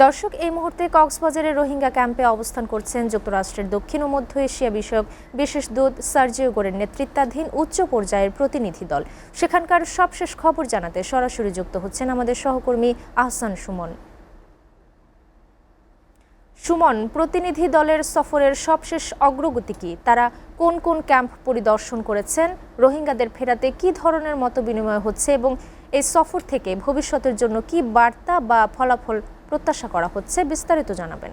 দর্শক, এই মুহূর্তে কক্সবাজারের রোহিঙ্গা ক্যাম্পে অবস্থান করছেন যুক্তরাষ্ট্রের দক্ষিণ ও মধ্য এশিয়া বিষয়ক বিশেষ দূত সার্জিও গোরের নেতৃত্বাধীন উচ্চ পর্যায়ের প্রতিনিধি দল। সেখানকার সবশেষ খবর জানাতে সরাসরি যুক্ত হচ্ছেন আমাদের সহকর্মী আহসান সুমন। সুমন, প্রতিনিধি দলের সফরের সবশেষ অগ্রগতি কি? তারা কোন কোন ক্যাম্প পরিদর্শন করেছেন? রোহিঙ্গাদের ফেরাতে কি ধরনের মতবিনিময় হচ্ছে এবং এই সফর থেকে ভবিষ্যতের জন্য কি বার্তা বা ফলাফল প্রত্যাশা করা হচ্ছে? বিস্তারিত জানাবেন।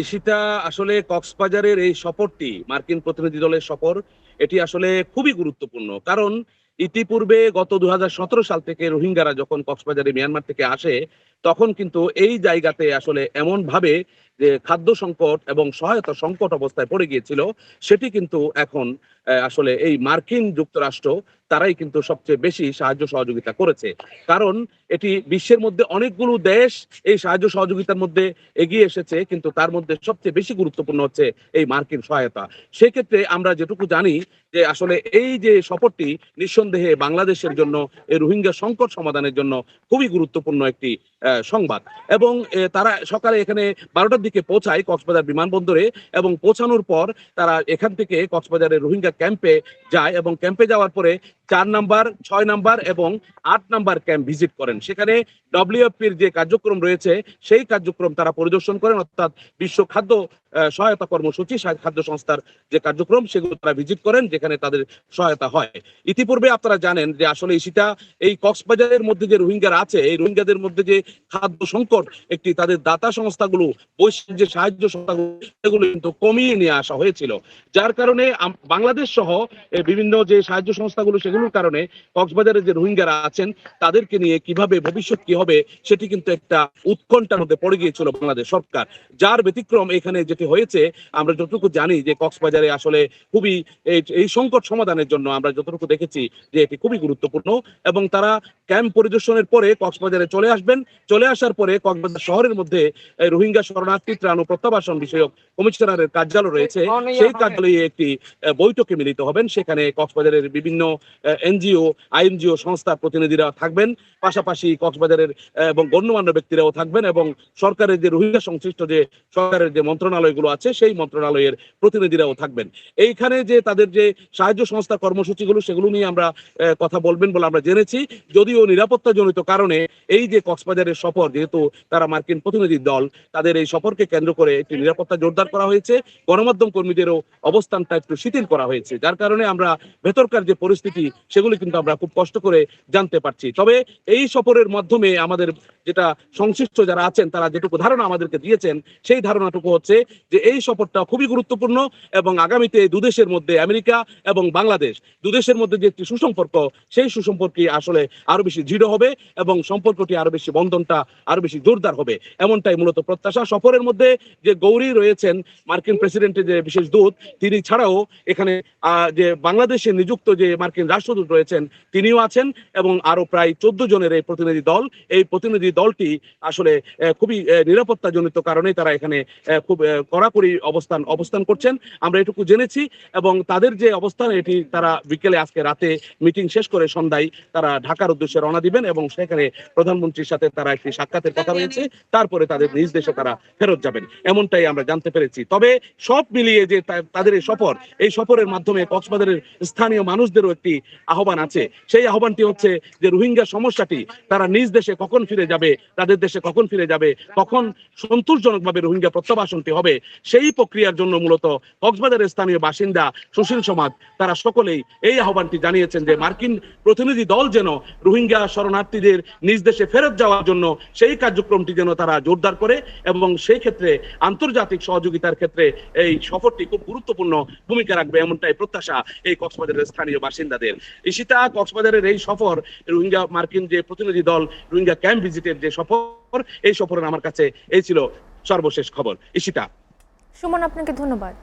ঈশিতা, আসলে কক্সবাজারের এই সফরটি, মার্কিন প্রতিনিধি দলের সফর, এটি আসলে খুবই গুরুত্বপূর্ণ। কারণ ইতিপূর্বে গত ২০১৭ সাল থেকে রোহিঙ্গারা যখন কক্সবাজারে মিয়ানমার থেকে আসে, তখন কিন্তু এই জায়গাতে আসলে এমন ভাবে যে খাদ্য সংকট এবং সহায়তা সংকট অবস্থায় পড়ে গিয়েছিল, সেটি কিন্তু এখন আসলে এই মার্কিন যুক্তরাষ্ট্র তারাই কিন্তু সবচেয়ে বেশি সাহায্য সহযোগিতা করেছে। কারণ এটি বিশ্বের মধ্যে অনেকগুলো দেশ এই সাহায্য সহযোগিতার মধ্যে এগিয়ে এসেছে, কিন্তু তার মধ্যে সবচেয়ে বেশি গুরুত্বপূর্ণ হচ্ছে এই মার্কিন সহায়তা। সেক্ষেত্রে আমরা যেটুকু জানি যে আসলে এই যে সফরটি নিঃসন্দেহে বাংলাদেশের জন্য এই রোহিঙ্গা সংকট সমাধানের জন্য খুবই গুরুত্বপূর্ণ একটি সংবাদ। এবং তারা সকালে এখানে ১২টার দিকে পৌঁছায় কক্সবাজার বিমানবন্দরে, এবং পৌঁছানোর পর তারা এখান থেকে কক্সবাজারের রোহিঙ্গা ক্যাম্পে যায়, এবং ক্যাম্পে যাওয়ার পরে ৪ নাম্বার, ৬ নাম্বার এবং ৮ নাম্বার ক্যাম্প ভিজিট করেন। সেখানে ডব্লিউএফপির যে কার্যক্রম রয়েছে সেই কার্যক্রম তারা পরিদর্শন করেন, অর্থাৎ বিশ্ব খাদ্য সহায়তা কর্মসূচি, খাদ্য সংস্থার যে কার্যক্রম সেগুলো তারা ভিজিট করেন, যেখানে তাদের সহায়তা হয়। ইতিপূর্বে আপনারা জানেন যে আসলে সেটা এই কক্সবাজারের মধ্যে যে রোহিঙ্গারা আছে, এই রোহিঙ্গাদের মধ্যে যে খাদ্য সংকট, একটি তাদের দাতা সংস্থাগুলো, বৈশ্বিক যে সাহায্য সংস্থাগুলো, এগুলো কিন্তু কমিয়ে নিয়ে আসা হয়েছিল। যার কারণে বাংলাদেশ সহ বিভিন্ন যে সাহায্য সংস্থাগুলো, সেগুলোর কারণে কক্সবাজারে যে রোহিঙ্গারা আছেন তাদেরকে নিয়ে কিভাবে ভবিষ্যৎ কি হবে সেটি কিন্তু একটা উৎকণ্ঠার মধ্যে পড়ে গিয়েছিল বাংলাদেশ সরকার। যার ব্যতিক্রম এখানে যেটি হয়েছে, আমরা যতটুকু জানি যে কক্সবাজারে আসলে খুবই এই সংকট সমাধানের জন্য আমরা যতটুকু দেখেছি যে এটি খুবই গুরুত্বপূর্ণ। এবং তারা ক্যাম্প পরিদর্শনের পরে কক্সবাজারে চলে আসবেন। চলে আসার পরে কক্সবাজার শহরের মধ্যে রোহিঙ্গা শরণার্থী ত্রাণ ও প্রত্যাবাসন বিষয়ক কমিশনারের কার্যালয় রয়েছে, সেই কার্যালয়ে একটি বৈঠকে মিলিত হবেন। সেখানে কক্সবাজারের বিভিন্ন এনজিও, আইএনজিও সংস্থার প্রতিনিধিরা থাকবেন, পাশাপাশি কক্সবাজারের এবং গণ্যমান্য ব্যক্তিরাও থাকবেন, এবং সরকারের যে রোহিঙ্গা সংশ্লিষ্ট যে সরকারের যে মন্ত্রণালয়গুলো আছে সেই মন্ত্রণালয়ের প্রতিনিধিরাও থাকবেন। এইখানে যে তাদের যে সাহায্য সংস্থার কর্মসূচিগুলো, সেগুলো নিয়ে আমরা কথা বলবেন বলে আমরা জেনেছি। যদিও নিরাপত্তাজনিত কারণে এই যে কক্সবাজারের সফর, যেহেতু তারা মার্কিন প্রতিনিধি দল, তাদের এই সফরকে কেন্দ্র করে একটি নিরাপত্তা জোরদার করা হয়েছে। গণমাধ্যম কর্মীদেরও অবস্থানটা একটু শিথিল করা হয়েছে, যার কারণে আমরা ভেতরকার যে পরিস্থিতি সেগুলো কিন্তু আমরা খুব কষ্ট করে জানতে পারছি। তবে এই সফরের মাধ্যমে আমাদের যেটা সংশ্লিষ্ট যারা আছেন তারা যেটুকু ধারণা আমাদেরকে দিয়েছেন, সেই ধারণাটুকু হচ্ছে যে এই সফরটা খুবই গুরুত্বপূর্ণ, এবং আগামীতে দুদেশের মধ্যে, আমেরিকা এবং বাংলাদেশ দুদেশের মধ্যে যে একটি সুসম্পর্ক, সেই সুসম্পর্কে আসলে আরো বেশি দৃঢ় হবে, এবং সম্পর্কটি আরো বেশি, বন্ধনটা আরো বেশি জোরদার হবে, এমনটাই মূলত প্রত্যাশা। সফরের মধ্যে যে গৌরী রয়েছেন, মার্কিন প্রেসিডেন্টের যে বিশেষ দূত, তিনি ছাড়াও এখানে যে বাংলাদেশে নিযুক্ত যে মার্কিন রাষ্ট্রদূত রয়েছেন তিনিও আছেন, এবং আরো প্রায় 14 জনের এই প্রতিনিধি দল। এই প্রতিনিধি দলটি আসলে খুবই নিরাপত্তাজনিত কারণে তারা এখানে খুব কড়াকড়ি অবস্থান করছেন, আমরা এটুকু জেনেছি। এবং তাদের যে অবস্থান, এটি তারা বিকেলে, আজকে রাতে মিটিং শেষ করে সন্ধ্যায় তারা ঢাকার উদ্দেশ্যে রওনা দিবেন, এবং সেখানে প্রধানমন্ত্রীর সাথে তারা একটি সাক্ষাতের কথা রয়েছে, তারপরে তাদের নিজ দেশে তারা ফেরত যাবেন, এমনটাই আমরা জানতে পেরেছি। তবে সব মিলিয়ে যে তাদের এই সফরের মাধ্যমে কক্সবাজারের স্থানীয় মানুষদেরও একটি আহ্বান আছে। সেই আহ্বানটি হচ্ছে যে রোহিঙ্গা সমস্যাটি তারা নিজ দেশে কখন ফিরে যাবে, তাদের দেশে কখন ফিরে যাবে, কখন সন্তোষজনকভাবে রোহিঙ্গা প্রত্যাবাসনটি হবে, সেই প্রক্রিয়ার জন্য মূলত কক্সবাজারের স্থানীয় বাসিন্দা, সুশীল সমাজ, তারা সকলেই এই আহ্বানটি জানিয়েছেন যে মার্কিন প্রতিনিধি দল যেন রোহিঙ্গা শরণার্থীদের নিজ দেশে ফেরত যাওয়ার জন্য সেই কার্যক্রমটি যেন তারা জোরদার করে, এবং সেই ক্ষেত্রে আন্তর্জাতিক সহযোগিতার ক্ষেত্রে এই সফরটি খুব গুরুত্বপূর্ণ ভূমিকা রাখবে, এমনটাই প্রত্যাশা এই কক্সবাজারের স্থানীয় বাসিন্দাদের। ঈশিতা, কক্সবাজারের এই সফর, রোহিঙ্গা মার্কিন যে প্রতিনিধি দল রোহিঙ্গা ক্যাম্প ভিজিটের যে সফর, এই সফরের আমার কাছে এই ছিল সর্বশেষ খবর। ঈশিতা। সুমন, আপনাকে ধন্যবাদ।